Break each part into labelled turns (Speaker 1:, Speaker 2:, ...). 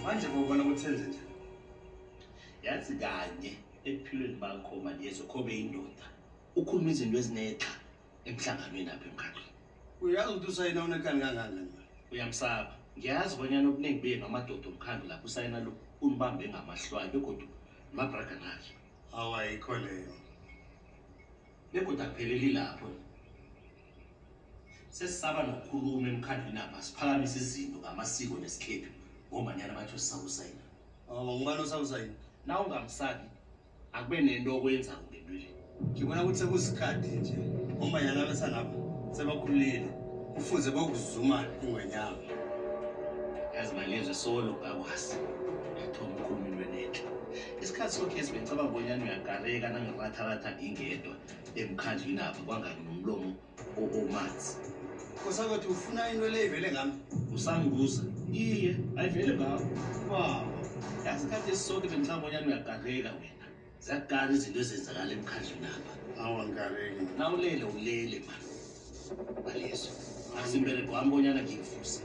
Speaker 1: Manje bobona ukuthi senze nje.
Speaker 2: Yazi kanye ephilweni bakho manje yezokhobe indoda. Ukhuluma izinto ezinexa emhlanganweni apha emkhakheni.
Speaker 1: Uyazi ukuthi usayina unekani kangangani.
Speaker 2: Uyamsaba. Ngiyazi bonyana okuningi beye ngamadoda omkhandlo lapho usayina lo unibambe ngamahlwayo begodwa mabraga nakhe.
Speaker 1: Awayikho leyo.
Speaker 2: Begodwa kupheleli lapho. Sesisaba nokukhuluma emkhandlweni apha siphakamise izinto ngamasiko nesikhethu ngomanyana bathi usawusayina.
Speaker 1: Ngibani osawusayina?
Speaker 2: Na ungamsabi akube nento okwenza ngentweni.
Speaker 1: Ngibona ukuthi sekusikhathi nje. Ngomanyana besanapha sebakhulile. Kufuze bokuzuma ingwenyama.
Speaker 2: Yazi malezwe solo kakwazi. Yathoma ukukhuluma lwenethe. Isikhathi sokhe sibecaba bonyana uyakareka nangiratharatha ngingedwa emkhandlweni apha kwangani nomlomo omanzi.
Speaker 1: Kosakuthi ufuna into le ivele ngami.
Speaker 2: Usangibuza. Iye, ayivele ngawo. Wow. Yazi isikhathi esisonke bengicaba bonyana uyakareka wena. Ziyakala izinto ezenzakala emkhandlweni apha.
Speaker 1: Awangikareki.
Speaker 2: Na ulele ulele man. Balezo. Asimbereko wami bonyana ngikufusa.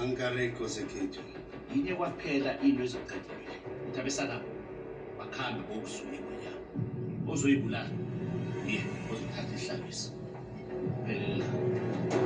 Speaker 1: Angikareki kosekhethu.
Speaker 2: Yinye kwaphela into ezoqedile. Uthi abesana bakhambe bokusuka enyama. Ozoyibulala. Ye, ozothatha ihlabisi. Phelela.